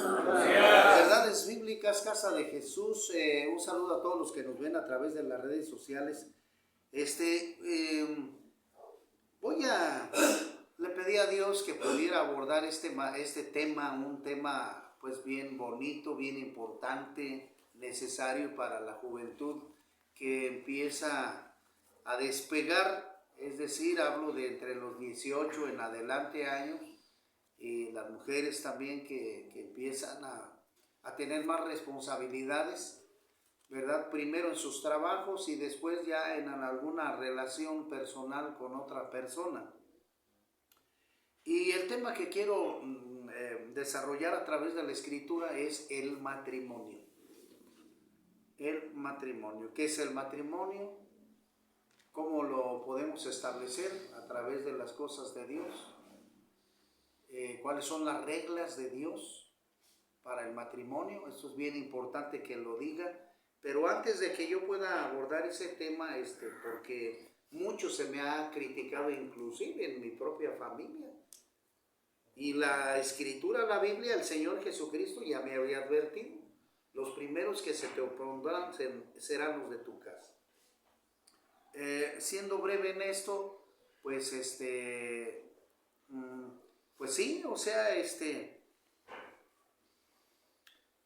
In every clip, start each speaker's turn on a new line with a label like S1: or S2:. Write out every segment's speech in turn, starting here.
S1: Verdades Bíblicas, Casa de Jesús. Un saludo a todos los que nos ven a través de las redes sociales. Le pedí a Dios que pudiera abordar este tema, un tema pues bien bonito, bien importante, necesario para la juventud que empieza a despegar, es decir, hablo de entre los 18 en adelante años, y las mujeres también que empiezan a tener más responsabilidades, ¿verdad? Primero en sus trabajos y después ya en alguna relación personal con otra persona. Y el tema que quiero desarrollar a través de la Escritura es el matrimonio. El matrimonio. ¿Qué es el matrimonio? ¿Cómo lo podemos establecer? A través de las cosas de Dios. ¿Cuáles son las reglas de Dios para el matrimonio? Esto es bien importante que lo diga. Pero antes de que yo pueda abordar ese tema, porque mucho se me ha criticado, inclusive en mi propia familia. Y la Escritura, la Biblia, el Señor Jesucristo ya me había advertido. Los primeros que se te opondrán serán los de tu casa. Siendo breve en esto, pues sí, o sea,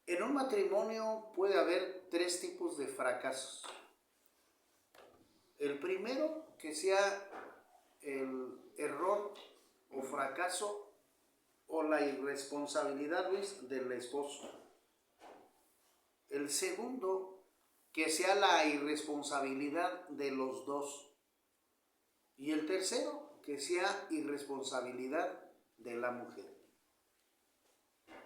S1: en un matrimonio puede haber tres tipos de fracasos. El primero, que sea el error o fracaso o la irresponsabilidad, Luis, del esposo. El segundo, que sea la irresponsabilidad de los dos. Y el tercero, que sea irresponsabilidad de la mujer.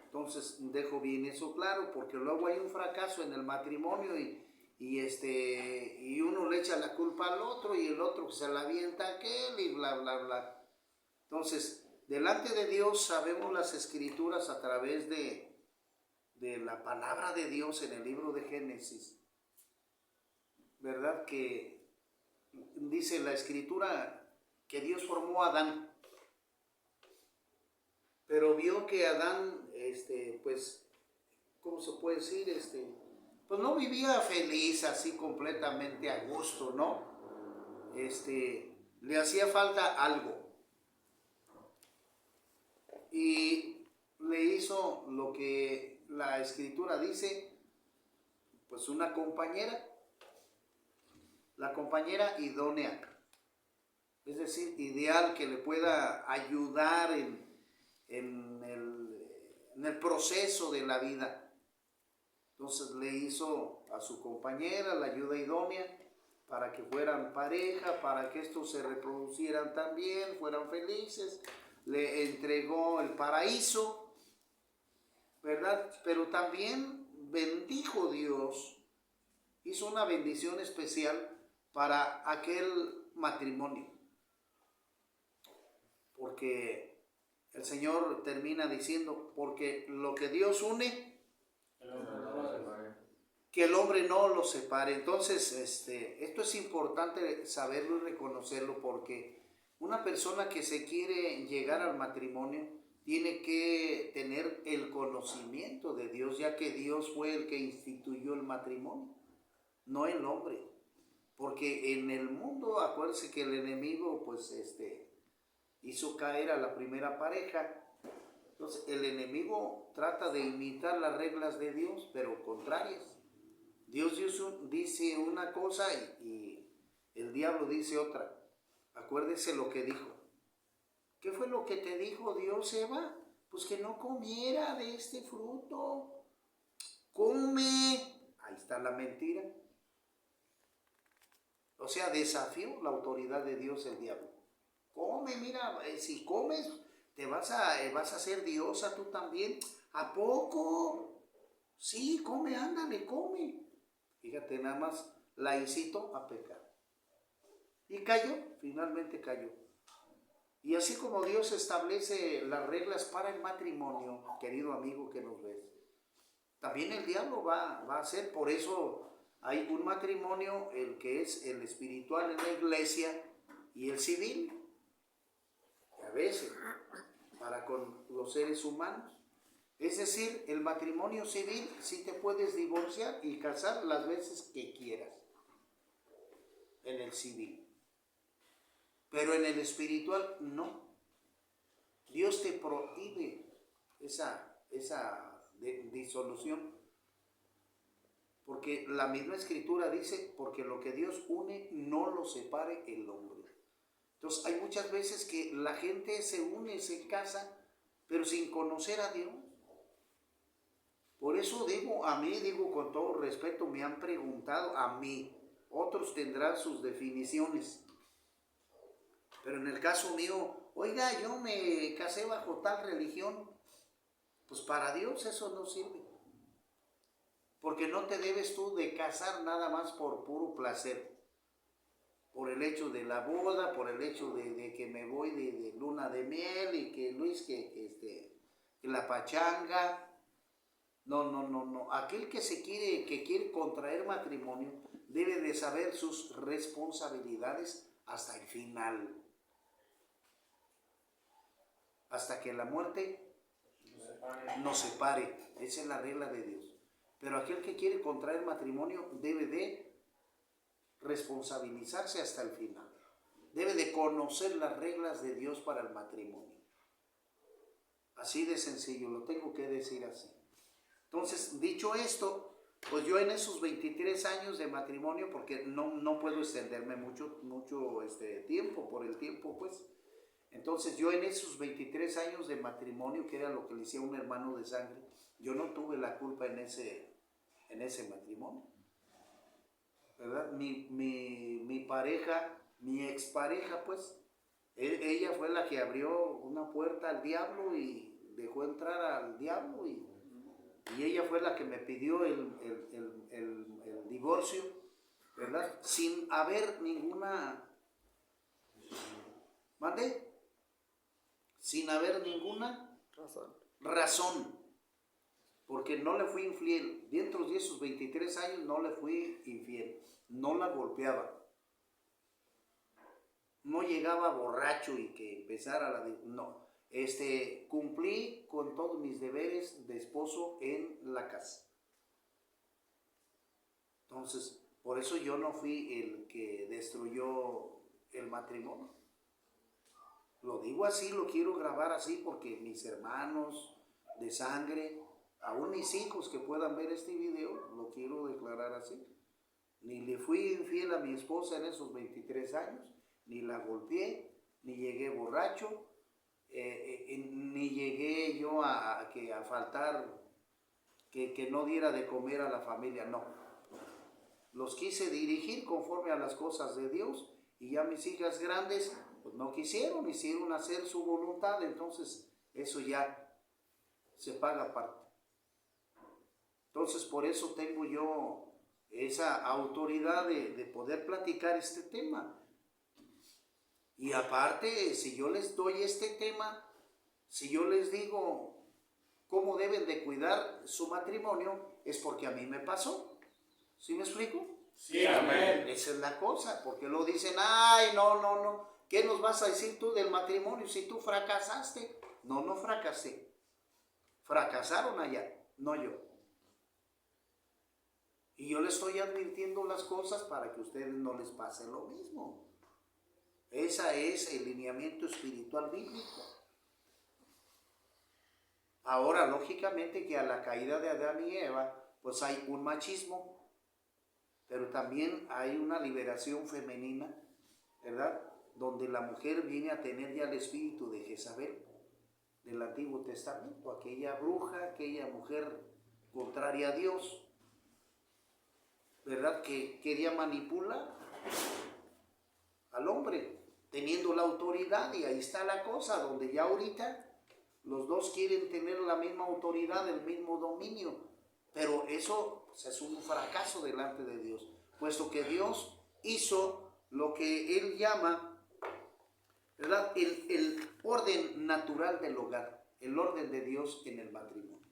S1: Entonces, dejo bien eso claro, porque luego hay un fracaso en el matrimonio y uno le echa la culpa al otro y el otro se la avienta a aquel y bla, bla, bla. Entonces, delante de Dios sabemos las Escrituras a través de la palabra de Dios en el libro de Génesis, ¿verdad? Que dice la Escritura que Dios formó a Adán, pero vio que Adán, pues, ¿cómo se puede decir? Pues no vivía feliz, así completamente a gusto, ¿no? Le hacía falta algo. Y le hizo lo que la Escritura dice, pues una compañera, la compañera idónea, es decir, ideal, que le pueda ayudar en el proceso de la vida. Entonces le hizo a su compañera la ayuda idónea para que fueran pareja, para que estos se reproducieran también, fueran felices. Le entregó el paraíso, ¿verdad? Pero también bendijo Dios, hizo una bendición especial para aquel matrimonio. Porque el Señor termina diciendo, porque lo que Dios une, que el hombre no lo separe. Entonces, esto es importante saberlo y reconocerlo, porque una persona que se quiere llegar al matrimonio tiene que tener el conocimiento de Dios, ya que Dios fue el que instituyó el matrimonio, no el hombre. Porque en el mundo, acuérdense que el enemigo, pues, hizo caer a la primera pareja. Entonces, el enemigo trata de imitar las reglas de Dios, pero contrarias. Dios dice una cosa y el diablo dice otra. Acuérdese lo que dijo. ¿Qué fue lo que te dijo Dios, Eva? Pues que no comiera de este fruto. Come. Ahí está la mentira. O sea, desafió la autoridad de Dios el diablo. Come, mira, si comes, vas a ser diosa tú también. ¿A poco? Sí, come, ándale, come. Fíjate, nada más la incitó a pecar. Y cayó, finalmente cayó. Y así como Dios establece las reglas para el matrimonio, querido amigo que nos ves, también el diablo va a hacer. Por eso hay un matrimonio, el que es el espiritual en la iglesia y el civil, a veces, para con los seres humanos. Es decir, el matrimonio civil sí te puedes divorciar y casar las veces que quieras en el civil, pero en el espiritual no. Dios te prohíbe esa disolución, porque la misma escritura dice, porque lo que Dios une no lo separe el hombre. Entonces hay muchas veces que la gente se une, se casa, pero sin conocer a Dios. Por eso digo con todo respeto, me han preguntado a mí, otros tendrán sus definiciones, pero en el caso mío, oiga, yo me casé bajo tal religión, pues para Dios eso no sirve, porque no te debes tú de casar nada más por puro placer, por el hecho de la boda, por el hecho de que me voy de luna de miel y que Luis, que la pachanga. No. Aquel que quiere contraer matrimonio debe de saber sus responsabilidades hasta el final. Hasta que la muerte nos separe. Esa es la regla de Dios. Pero aquel que quiere contraer matrimonio debe de responsabilizarse hasta el final. Debe de conocer las reglas de Dios para el matrimonio. Así de sencillo, lo tengo que decir así. Entonces, dicho esto, pues yo en esos 23 años de matrimonio, porque no puedo extenderme mucho tiempo, por el tiempo pues. Entonces yo en esos 23 años de matrimonio, que era lo que le decía un hermano de sangre, yo no tuve la culpa en ese matrimonio, ¿verdad? Mi pareja, mi expareja pues, ella fue la que abrió una puerta al diablo y dejó entrar al diablo y ella fue la que me pidió el divorcio, ¿verdad? Sin haber ninguna... ¿Mande? Sin haber ninguna razón, porque no le fui infiel. Dentro de esos 23 años no le fui infiel, no la golpeaba, no llegaba borracho y que empezara la... No. Cumplí con todos mis deberes de esposo en la casa. Entonces, por eso yo no fui el que destruyó el matrimonio. Lo digo así, lo quiero grabar así, porque mis hermanos de sangre, aún mis hijos que puedan ver este video, lo quiero declarar así. Ni le fui infiel a mi esposa en esos 23 años, ni la golpeé, ni llegué borracho, ni llegué yo a faltar, que no diera de comer a la familia, no. Los quise dirigir conforme a las cosas de Dios, y ya mis hijas grandes pues no quisieron hacer su voluntad, entonces eso ya se paga aparte. Entonces por eso tengo yo esa autoridad de poder platicar este tema. Y aparte, si yo les doy este tema, si yo les digo cómo deben de cuidar su matrimonio, es porque a mí me pasó. ¿Sí me explico?
S2: Sí, amén.
S1: Esa es la cosa, porque lo dicen, ay, no. ¿Qué nos vas a decir tú del matrimonio si tú fracasaste? No fracasé. Fracasaron allá, no yo. Y yo les estoy advirtiendo las cosas para que a ustedes no les pase lo mismo. Ese es el lineamiento espiritual bíblico. Ahora, lógicamente que a la caída de Adán y Eva, pues hay un machismo, pero también hay una liberación femenina, ¿verdad? Donde la mujer viene a tener ya el espíritu de Jezabel, del Antiguo Testamento, aquella bruja, aquella mujer contraria a Dios, ¿verdad? Que quería manipular al hombre, teniendo la autoridad, y ahí está la cosa, donde ya ahorita los dos quieren tener la misma autoridad, el mismo dominio, pero eso pues, es un fracaso delante de Dios, puesto que Dios hizo lo que Él llama, ¿verdad?, el orden natural del hogar, el orden de Dios en el matrimonio.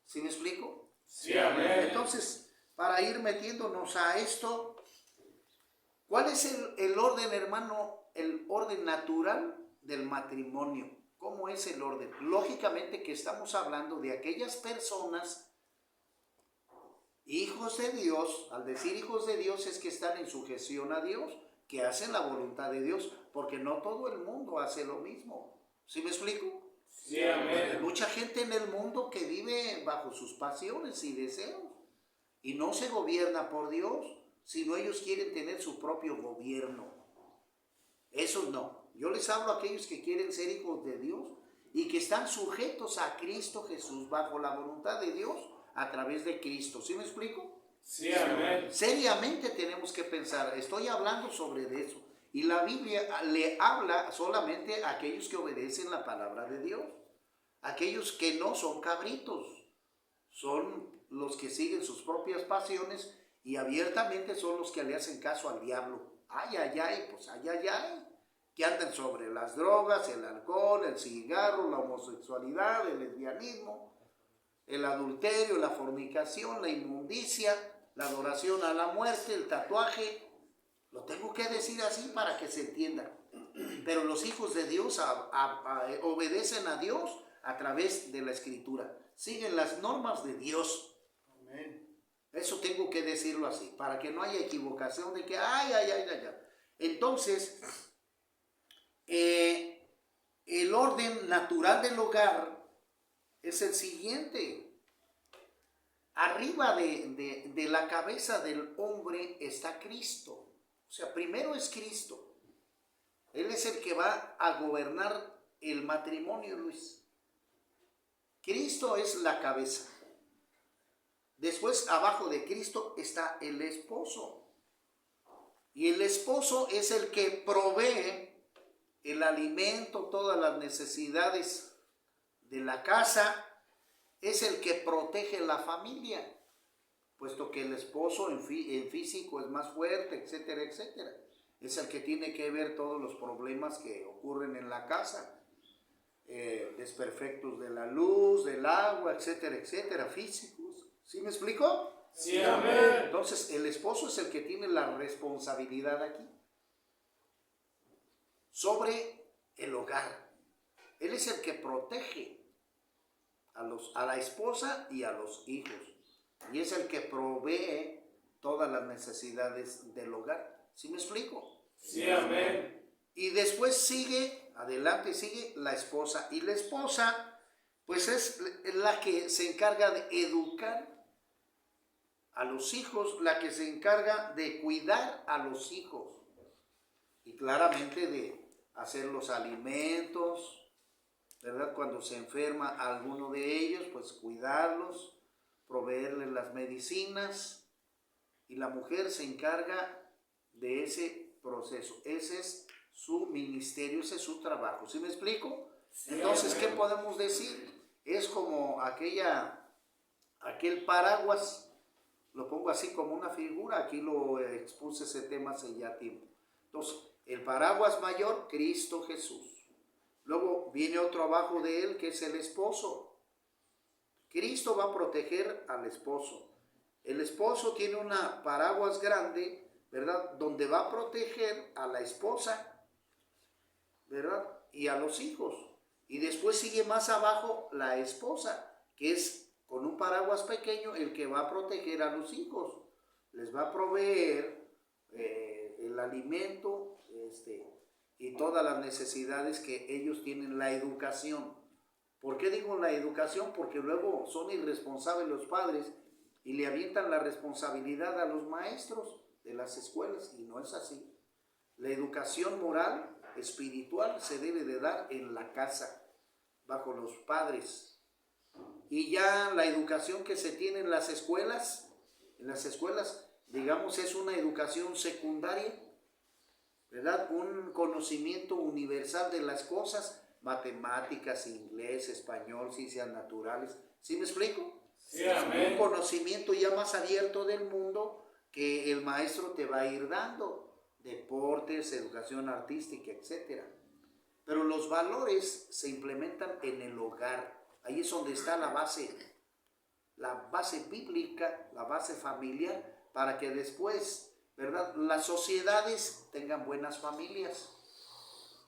S1: ¿Sí me explico?
S2: Sí, amén.
S1: Entonces, para ir metiéndonos a esto, ¿cuál es el orden, hermano, el orden natural del matrimonio? ¿Cómo es el orden? Lógicamente que estamos hablando de aquellas personas, hijos de Dios. Al decir hijos de Dios es que están en sujeción a Dios, que hacen la voluntad de Dios, porque no todo el mundo hace lo mismo. ¿Sí me explico?
S2: Sí, amén.
S1: Hay mucha gente en el mundo que vive bajo sus pasiones y deseos y no se gobierna por Dios, sino ellos quieren tener su propio gobierno. Esos no. Yo les hablo a aquellos que quieren ser hijos de Dios y que están sujetos a Cristo Jesús bajo la voluntad de Dios a través de Cristo. ¿Sí me explico?
S2: Sí, amén.
S1: Seriamente tenemos que pensar, estoy hablando sobre eso. Y la Biblia le habla solamente a aquellos que obedecen la palabra de Dios. Aquellos que no son cabritos, son los que siguen sus propias pasiones y abiertamente son los que le hacen caso al diablo. Ay, ay, ay, pues ay, ay, ay. Que andan sobre las drogas, el alcohol, el cigarro, la homosexualidad, el lesbianismo, el adulterio, la fornicación, la inmundicia, la adoración a la muerte, el tatuaje. Lo tengo que decir así para que se entienda. Pero los hijos de Dios obedecen a Dios a través de la Escritura. Siguen las normas de Dios.
S3: Amén.
S1: Eso tengo que decirlo así, para que no haya equivocación de que, ay, ay, ay, ay, ay. Entonces, el orden natural del hogar es el siguiente. Arriba de la cabeza del hombre está Cristo. O sea, primero es Cristo. Él es el que va a gobernar el matrimonio, Luis. Cristo es la cabeza. Después, abajo de Cristo está el esposo. Y el esposo es el que provee el alimento, todas las necesidades de la casa. Es el que protege la familia, puesto que el esposo en físico es más fuerte, etcétera, etcétera. Es el que tiene que ver todos los problemas que ocurren en la casa, desperfectos de la luz, del agua, etcétera, etcétera, físicos. ¿Sí me explico?
S2: Sí, amén.
S1: Entonces, el esposo es el que tiene la responsabilidad aquí sobre el hogar. Él es el que protege a la esposa y a los hijos. Y es el que provee todas las necesidades del hogar. ¿Sí me explico?
S2: Sí, amén.
S1: Y después sigue, adelante sigue la esposa. Y la esposa, pues es la que se encarga de educar a los hijos, la que se encarga de cuidar a los hijos. Y claramente de hacer los alimentos, ¿verdad? Cuando se enferma alguno de ellos, pues cuidarlos, proveerles las medicinas. Y la mujer se encarga de ese proceso. Ese es su ministerio, ese es su trabajo. ¿Sí me explico?
S2: Sí,
S1: entonces,
S2: amén.
S1: ¿qué podemos decir? Es como aquel paraguas, lo pongo así como una figura, aquí lo expuse ese tema hace ya tiempo. Entonces, el paraguas mayor, Cristo Jesús. Luego viene otro abajo de él, que es el esposo. Cristo va a proteger al esposo. El esposo tiene una paraguas grande, ¿verdad? Donde va a proteger a la esposa, ¿verdad? Y a los hijos. Y después sigue más abajo la esposa, que es con un paraguas pequeño el que va a proteger a los hijos. Les va a proveer el alimento, y todas las necesidades que ellos tienen, la educación. ¿Por qué digo la educación? Porque luego son irresponsables los padres y le avientan la responsabilidad a los maestros de las escuelas, y no es así. La educación moral, espiritual, se debe de dar en la casa, bajo los padres. Y ya la educación que se tiene en las escuelas, digamos, es una educación secundaria, ¿verdad? Un conocimiento universal de las cosas, matemáticas, inglés, español, ciencias naturales. ¿Sí me explico?
S2: Sí, amén.
S1: Un conocimiento ya más abierto del mundo que el maestro te va a ir dando. Deportes, educación artística, etc. Pero los valores se implementan en el hogar. Ahí es donde está la base bíblica, la base familiar, para que después, ¿verdad?, las sociedades tengan buenas familias,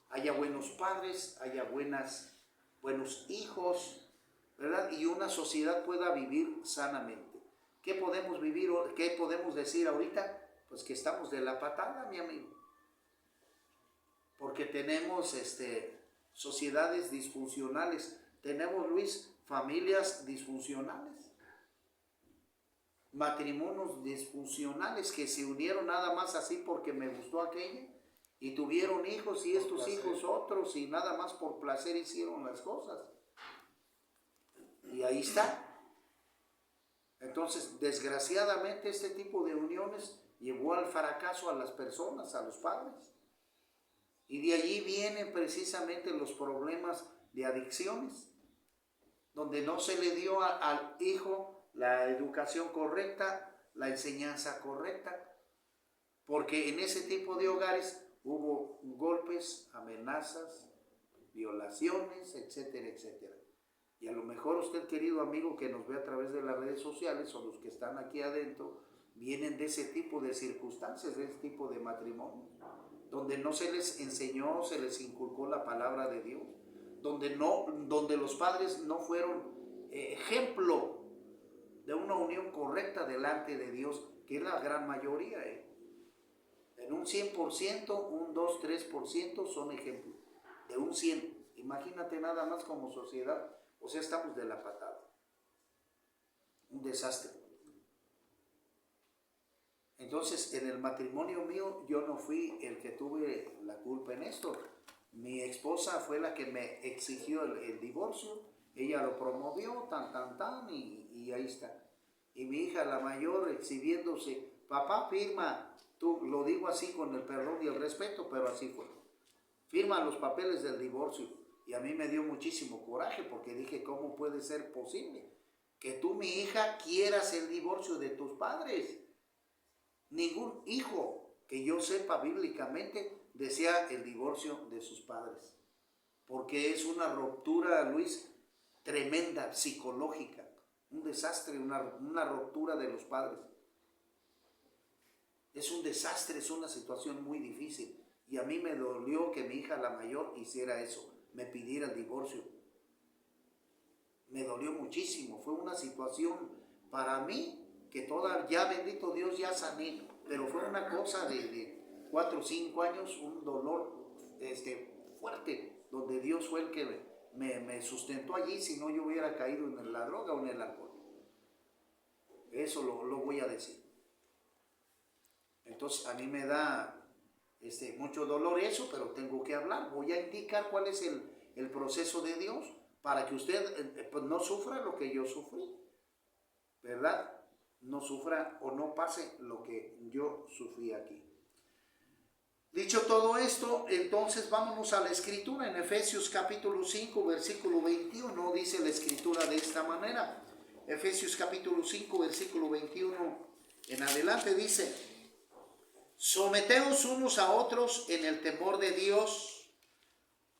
S1: haya buenos padres, haya buenas buenos hijos, ¿verdad? Y una sociedad pueda vivir sanamente. ¿Qué podemos vivir, qué podemos decir ahorita? Pues que estamos de la patada, mi amigo. Porque tenemos sociedades disfuncionales. Tenemos, Luis, familias disfuncionales. Matrimonios disfuncionales que se unieron nada más así porque me gustó aquella. Y tuvieron hijos y estos hijos otros y nada más por placer hicieron las cosas. Y ahí está. Entonces, desgraciadamente este tipo de uniones llevó al fracaso a las personas, a los padres. Y de allí vienen precisamente los problemas de adicciones, donde no se le dio al hijo la educación correcta, la enseñanza correcta, porque en ese tipo de hogares hubo golpes, amenazas, violaciones, etcétera, etcétera. Y a lo mejor usted, querido amigo, que nos ve a través de las redes sociales o los que están aquí adentro, vienen de ese tipo de circunstancias, de ese tipo de matrimonio, donde no se les enseñó, se les inculcó la palabra de Dios, donde los padres no fueron ejemplo de una unión correcta delante de Dios, que es la gran mayoría. En un 100%, un 2, 3% son ejemplos. De un 100, imagínate nada más como sociedad. O sea, estamos de la patada. Un desastre. Entonces, en el matrimonio mío, yo no fui el que tuve la culpa en esto. Mi esposa fue la que me exigió el divorcio. Ella lo promovió, y ahí está. Y mi hija, la mayor, exhibiéndose. Papá, firma. Tú, lo digo así con el perdón y el respeto, pero así fue. Firma los papeles del divorcio. Y a mí me dio muchísimo coraje porque dije, ¿cómo puede ser posible que tú, mi hija, quieras el divorcio de tus padres? Ningún hijo que yo sepa bíblicamente desea el divorcio de sus padres. Porque es una ruptura, Luis, tremenda, psicológica. Un desastre, una ruptura de los padres. Es un desastre, es una situación muy difícil. Y a mí me dolió que mi hija, la mayor, hiciera eso. Me pidiera el divorcio. Me dolió muchísimo. Fue una situación para mí que ya bendito Dios ya sané, pero fue una cosa de 4 o 5 años, un dolor fuerte, donde Dios fue el que me sustentó allí, si no yo hubiera caído en la droga o en el alcohol. Eso lo voy a decir. Entonces a mí me da mucho dolor eso, pero tengo que hablar. Voy a indicar cuál es el proceso de Dios para que usted pues no sufra lo que yo sufrí, ¿verdad? No sufra o no pase lo que yo sufrí aquí. Dicho todo esto, entonces vámonos a la escritura. En Efesios capítulo 5, versículo 21, dice la escritura de esta manera. Efesios capítulo 5, versículo 21 en adelante dice: someteos unos a otros en el temor de Dios.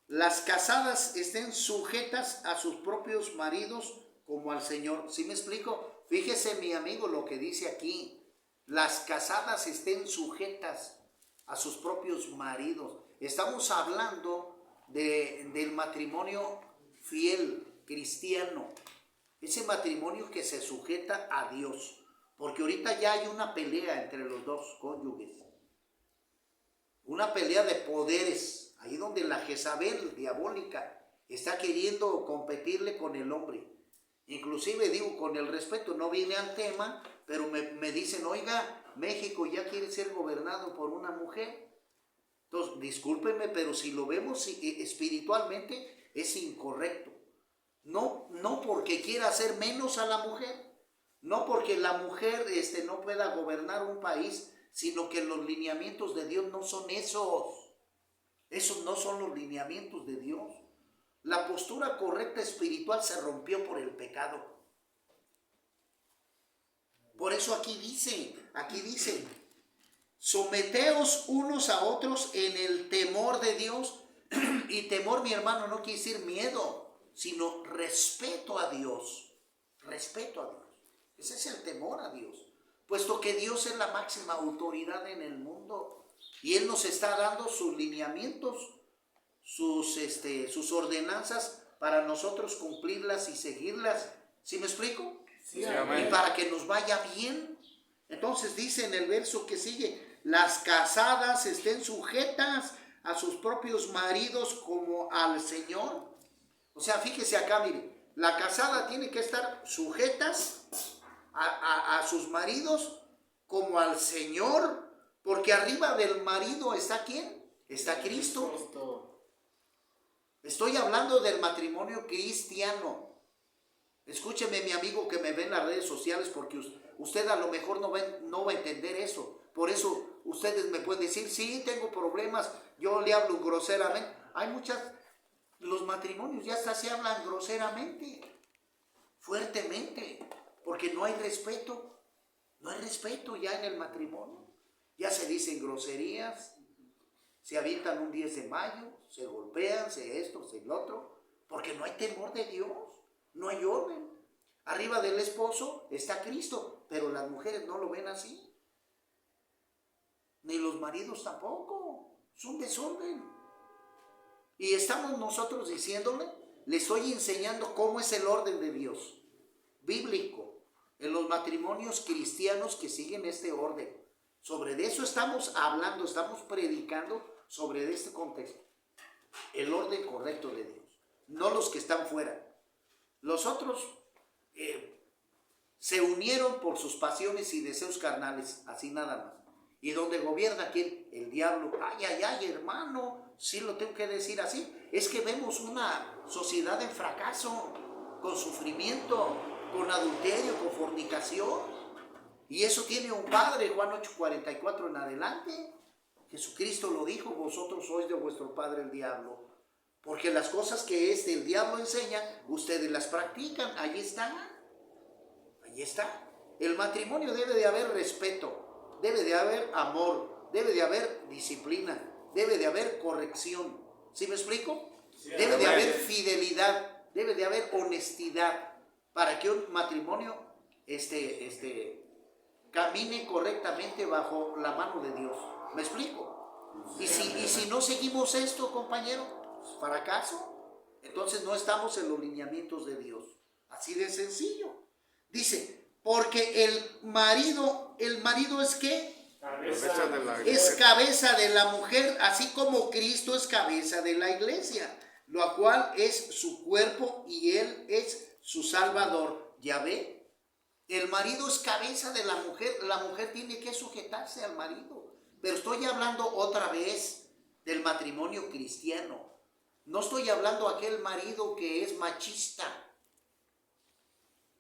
S1: Las casadas estén sujetas a sus propios maridos como al Señor. ¿Sí me explico? Fíjese, mi amigo, lo que dice aquí. Las casadas estén sujetas a sus propios maridos. Estamos hablando del matrimonio fiel, cristiano. Ese matrimonio que se sujeta a Dios. Porque ahorita ya hay una pelea entre los dos cónyuges. Una pelea de poderes, ahí donde la Jezabel diabólica está queriendo competirle con el hombre. Inclusive digo, con el respeto, no viene al tema, pero me dicen, oiga, México ya quiere ser gobernado por una mujer. Entonces, discúlpenme, pero si lo vemos espiritualmente, es incorrecto. No porque quiera hacer menos a la mujer, no porque la mujer no pueda gobernar un país, sino que los lineamientos de Dios no son esos. Esos no son los lineamientos de Dios. La postura correcta espiritual se rompió por el pecado. Por eso aquí dice, someteos unos a otros en el temor de Dios. Y temor, mi hermano, no quiere decir miedo, sino respeto a Dios. Respeto a Dios. Ese es el temor a Dios. Puesto que Dios es la máxima autoridad en el mundo y Él nos está dando sus lineamientos, sus ordenanzas para nosotros cumplirlas y seguirlas. ¿Sí me explico?
S2: Sí,
S1: Y
S2: amén.
S1: para que nos vaya bien. Entonces dice en el verso que sigue, las casadas estén sujetas a sus propios maridos como al Señor. O sea, fíjese acá, mire, la casada tiene que estar sujetas a sus maridos como al Señor, porque arriba del marido está ¿quién? Está Cristo. Estoy hablando del matrimonio cristiano. Escúcheme, mi amigo que me ve en las redes sociales, porque usted a lo mejor no va a entender eso. Por eso ustedes me pueden decir, sí, tengo problemas, yo le hablo groseramente. Hay los matrimonios ya hasta se hablan groseramente, fuertemente, porque no hay respeto. No hay respeto ya en el matrimonio. Ya se dicen groserías, se avientan un 10 de mayo, se golpean, se esto, se el otro, porque no hay temor de Dios, no hay orden. Arriba del esposo está Cristo, pero las mujeres no lo ven así. Ni los maridos tampoco. Es un desorden. Y estamos nosotros diciéndole, le estoy enseñando cómo es el orden de Dios, bíblico, en los matrimonios cristianos que siguen este orden. Sobre eso estamos hablando, estamos predicando sobre este contexto. El orden correcto de Dios, no los que están fuera. Los otros se unieron por sus pasiones y deseos carnales, así nada más. ¿Y donde gobierna quién? El diablo. Ay, ay, ay, hermano, sí lo tengo que decir así. Es que vemos una sociedad en fracaso, con sufrimiento, con adulterio, con fornicación. Y eso tiene un padre, Juan 8:44 en adelante. Jesucristo lo dijo, vosotros sois de vuestro padre el diablo. Porque las cosas que el diablo enseña, ustedes las practican. Ahí está. Ahí está. El matrimonio debe de haber respeto, debe de haber amor, debe de haber disciplina, debe de haber corrección. ¿Sí me explico? Sí, debe de haber fidelidad, debe de haber honestidad para que un matrimonio camine correctamente bajo la mano de Dios. ¿Me explico? Y si no seguimos esto, compañero, fracaso. Entonces no estamos en los lineamientos de Dios. Así de sencillo. Dice, porque el marido es ¿qué? Es cabeza de la mujer, así como Cristo es cabeza de la iglesia, lo cual es su cuerpo y él es su salvador. ¿Ya ve? El marido es cabeza de la mujer tiene que sujetarse al marido. Pero estoy hablando otra vez del matrimonio cristiano. No estoy hablando aquel marido que es machista.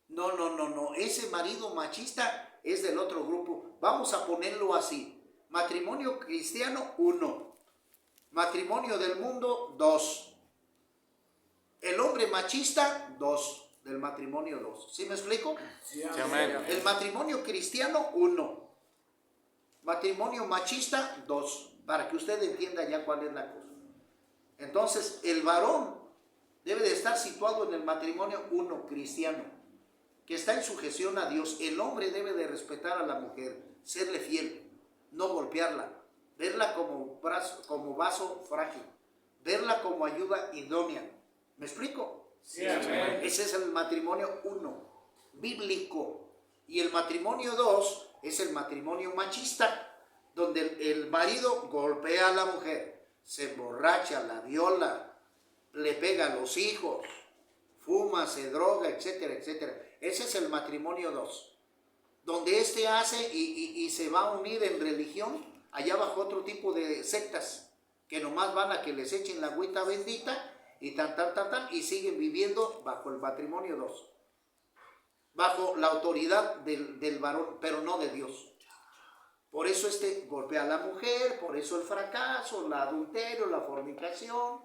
S1: No. Ese marido machista es del otro grupo. Vamos a ponerlo así. Matrimonio cristiano, 1. Matrimonio del mundo, 2. El hombre machista, 2. Del matrimonio, 2. ¿Sí me explico?
S2: Sí, amén.
S1: El matrimonio cristiano, 1. Matrimonio machista, 2. Para que usted entienda ya cuál es la cosa. Entonces, el varón debe de estar situado en el matrimonio 1 cristiano, que está en sujeción a Dios. El hombre debe de respetar a la mujer, serle fiel, no golpearla, verla como vaso frágil, verla como ayuda idónea. ¿Me explico?
S2: Sí, amén.
S1: Ese es el matrimonio 1, bíblico. Y el matrimonio 2 es el matrimonio machista, donde el marido golpea a la mujer, se emborracha, la viola, le pega a los hijos, fuma, se droga, etcétera, etcétera. Ese es el matrimonio 2, donde hace y se va a unir en religión allá bajo otro tipo de sectas que nomás van a que les echen la agüita bendita y y siguen viviendo bajo el matrimonio 2, bajo la autoridad del varón, pero no de Dios. Por eso golpea a la mujer, por eso el fracaso, el adulterio, la fornicación.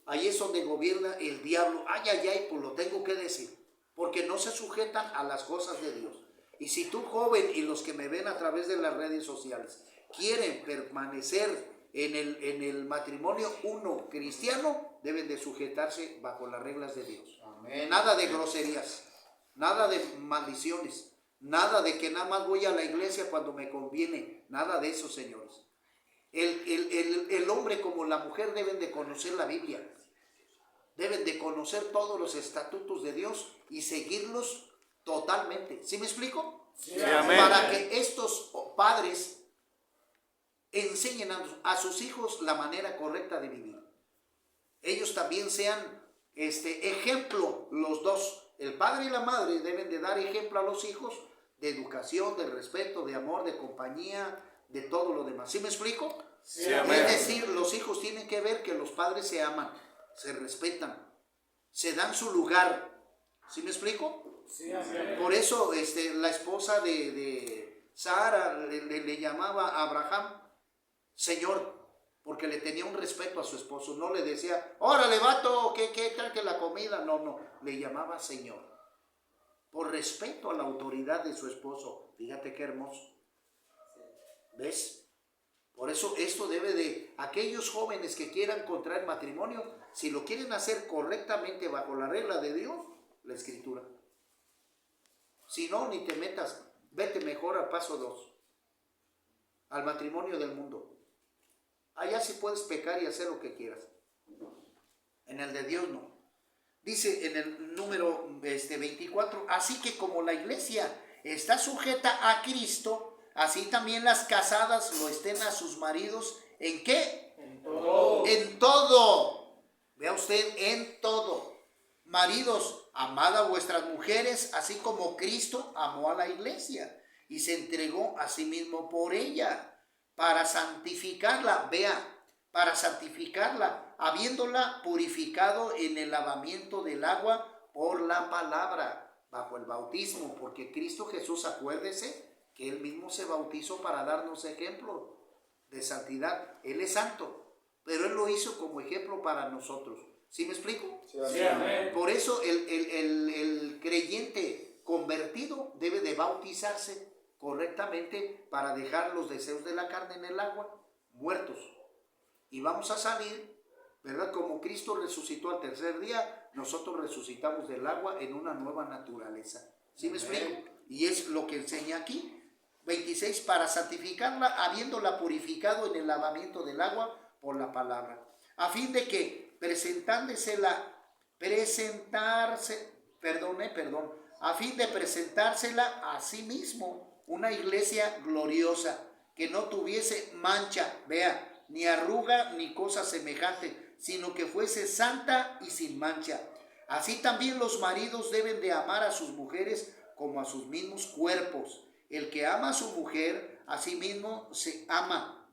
S1: Ahí es donde gobierna el diablo. Ay, pues lo tengo que decir, porque no se sujetan a las cosas de Dios. Y si tú, joven, y los que me ven a través de las redes sociales, quieren permanecer en el matrimonio 1 cristiano, deben de sujetarse bajo las reglas de Dios. Amén. Nada de groserías, nada de maldiciones, nada de que nada más voy a la iglesia cuando me conviene, nada de eso, señores. El hombre como la mujer deben de conocer la Biblia. deben de conocer todos los estatutos de Dios y seguirlos totalmente. ¿Sí me explico?
S2: Sí,
S3: amén.
S1: Para que estos padres enseñen a sus hijos la manera correcta de vivir. Ellos también sean ejemplo, los dos, el padre y la madre deben de dar ejemplo a los hijos de educación, de respeto, de amor, de compañía, de todo lo demás. ¿Sí me explico?
S2: Sí,
S3: amén.
S1: Es decir, los hijos tienen que ver que los padres se aman, se respetan, se dan su lugar. ¿Sí me explico?
S2: Sí, amén.
S1: Por eso la esposa de Sara le llamaba a Abraham Señor, porque le tenía un respeto a su esposo. No le decía, órale vato, ¿qué trae la comida? No, le llamaba Señor, por respeto a la autoridad de su esposo. Fíjate qué hermoso. ¿Ves? Por eso esto debe de, aquellos jóvenes que quieran contraer matrimonio, si lo quieren hacer correctamente bajo la regla de Dios, la escritura. Si no, ni te metas, vete mejor al paso 2, al matrimonio del mundo. Allá sí puedes pecar y hacer lo que quieras. En el de Dios no. Dice en el número 24, así que como la iglesia está sujeta a Cristo, así también las casadas lo estén a sus maridos. ¿En qué?
S2: En todo.
S1: En todo. Vea usted, en todo. Maridos, amad a vuestras mujeres, así como Cristo amó a la iglesia y se entregó a sí mismo por ella, para santificarla, vea, para santificarla, habiéndola purificado en el lavamiento del agua por la palabra, bajo el bautismo, porque Cristo Jesús, acuérdese que Él mismo se bautizó para darnos ejemplo de santidad. Él es santo, pero Él lo hizo como ejemplo para nosotros. ¿Sí me explico?
S2: Sí, amén.
S1: Por eso el creyente convertido debe de bautizarse correctamente para dejar los deseos de la carne en el agua, muertos. Y vamos a salir, ¿verdad? Como Cristo resucitó al tercer día, nosotros resucitamos del agua en una nueva naturaleza. ¿Sí me explico? Y es lo que enseña aquí. 26, para santificarla, habiéndola purificado en el lavamiento del agua por la palabra, a fin de que a fin de presentársela a sí mismo, una iglesia gloriosa, que no tuviese mancha, vea, ni arruga, ni cosa semejante, sino que fuese santa y sin mancha. Así también los maridos deben de amar a sus mujeres como a sus mismos cuerpos. El que ama a su mujer, a sí mismo se ama,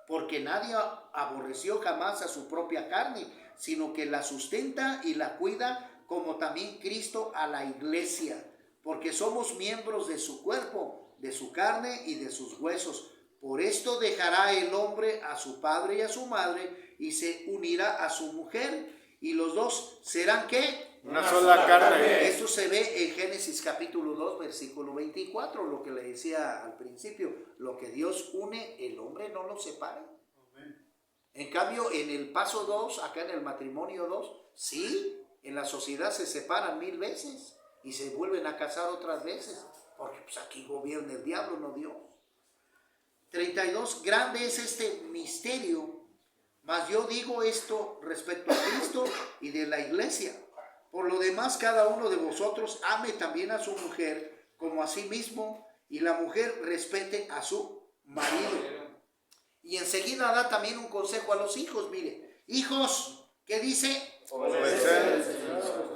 S1: porque nadie aborreció jamás a su propia carne, sino que la sustenta y la cuida, como también Cristo a la iglesia, porque somos miembros de su cuerpo, de su carne y de sus huesos. Por esto dejará el hombre a su padre y a su madre, y se unirá a su mujer, y los dos serán ¿qué?
S3: Una sola carne.
S1: Esto se ve en Génesis capítulo 2, versículo 24, lo que le decía al principio, lo que Dios une, el hombre no lo separa. En cambio, en el paso 2, acá en el matrimonio 2, sí, en la sociedad se separan 1000 veces y se vuelven a casar otras veces, porque pues aquí gobierna el diablo, no Dios. 32, grande es este misterio, mas yo digo esto respecto a Cristo y de la iglesia. Por lo demás, cada uno de vosotros ame también a su mujer como a sí mismo, y la mujer respete a su marido. Y enseguida da también un consejo a los hijos, mire, hijos, ¿qué dice?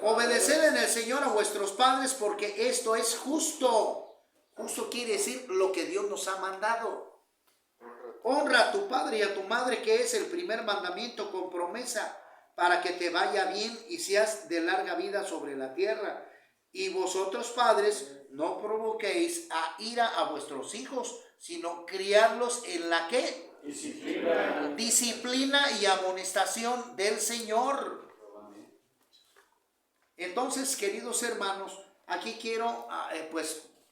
S1: Obedeced en el Señor a vuestros padres, porque esto es justo. Justo quiere decir lo que Dios nos ha mandado. Honra a tu padre y a tu madre, que es el primer mandamiento con promesa, para que te vaya bien y seas de larga vida sobre la tierra. Y vosotros, padres, no provoquéis a ira a vuestros hijos, sino criarlos en la ¿qué? Disciplina y amonestación del Señor. Entonces, queridos hermanos, aquí quiero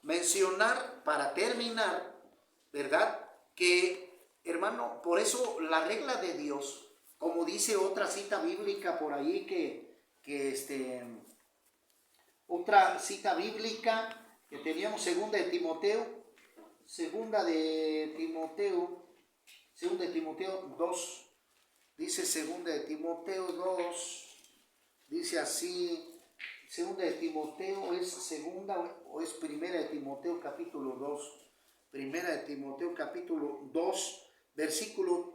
S1: mencionar para terminar, ¿verdad? Que, hermano, por eso la regla de Dios, como dice otra cita bíblica por ahí, otra cita bíblica que teníamos, segunda de Timoteo 2, dice segunda de Timoteo 2, Dice así, segunda de Timoteo, ¿es segunda o es primera de Timoteo capítulo 2? Primera de Timoteo capítulo 2, versículo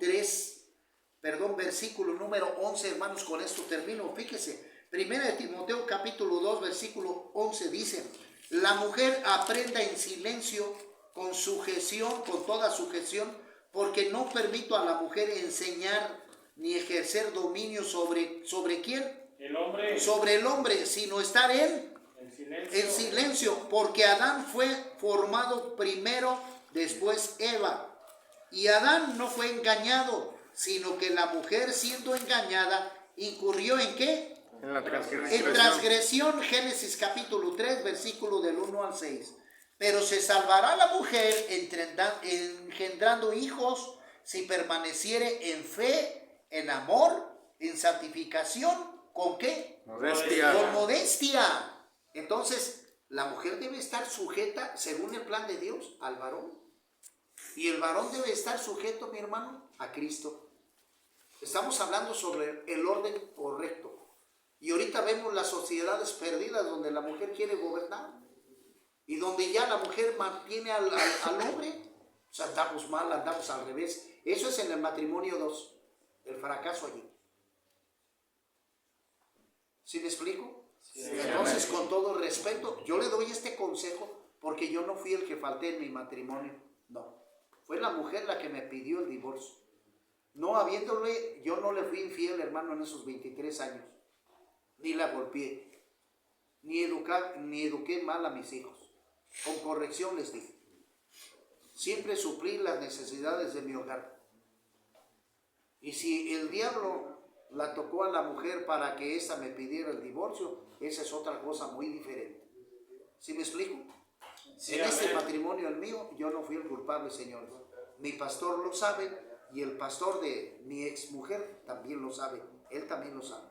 S1: número 11, hermanos, con esto termino. Fíjese, primera de Timoteo capítulo 2, versículo 11 dice, la mujer aprenda en silencio, con sujeción, con toda sujeción, porque no permito a la mujer enseñar ni ejercer dominio sobre ¿quién?
S2: El hombre.
S1: Sobre el hombre, sino estar en silencio, porque Adán fue formado primero, después Eva. Y Adán no fue engañado, sino que la mujer, siendo engañada, incurrió ¿en qué?
S3: En la transgresión.
S1: En transgresión, Génesis capítulo 3, versículo del 1 al 6. Pero se salvará la mujer engendrando hijos si permaneciere en fe, en amor, en santificación. ¿Con qué?
S3: Modestia.
S1: Con modestia. Entonces, la mujer debe estar sujeta, según el plan de Dios, al varón. Y el varón debe estar sujeto, mi hermano, a Cristo. Estamos hablando sobre el orden correcto. Y ahorita vemos las sociedades perdidas donde la mujer quiere gobernar. Y donde ya la mujer mantiene al hombre. O sea, andamos mal, andamos al revés. Eso es en el matrimonio 2. El fracaso allí. ¿Sí me explico?
S2: Sí.
S1: Entonces, con todo respeto, yo le doy este consejo porque yo no fui el que falté en mi matrimonio. No. Fue la mujer la que me pidió el divorcio. No habiéndole, yo no le fui infiel, hermano, en esos 23 años. Ni la golpeé. Ni eduqué mal a mis hijos. Con corrección les dije. Siempre suplí las necesidades de mi hogar. Y si el diablo la tocó a la mujer para que ésta me pidiera el divorcio, esa es otra cosa muy diferente. ¿Sí me explico?
S2: Sí,
S1: en este
S2: amén.
S1: matrimonio, el mío, yo no fui el culpable, señores. Mi pastor lo sabe y el pastor de mi ex mujer también lo sabe. Él también lo sabe.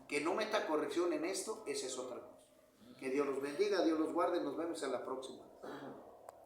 S1: Que no meta corrección en esto, esa es otra cosa. Que Dios los bendiga, Dios los guarde, nos vemos en la próxima.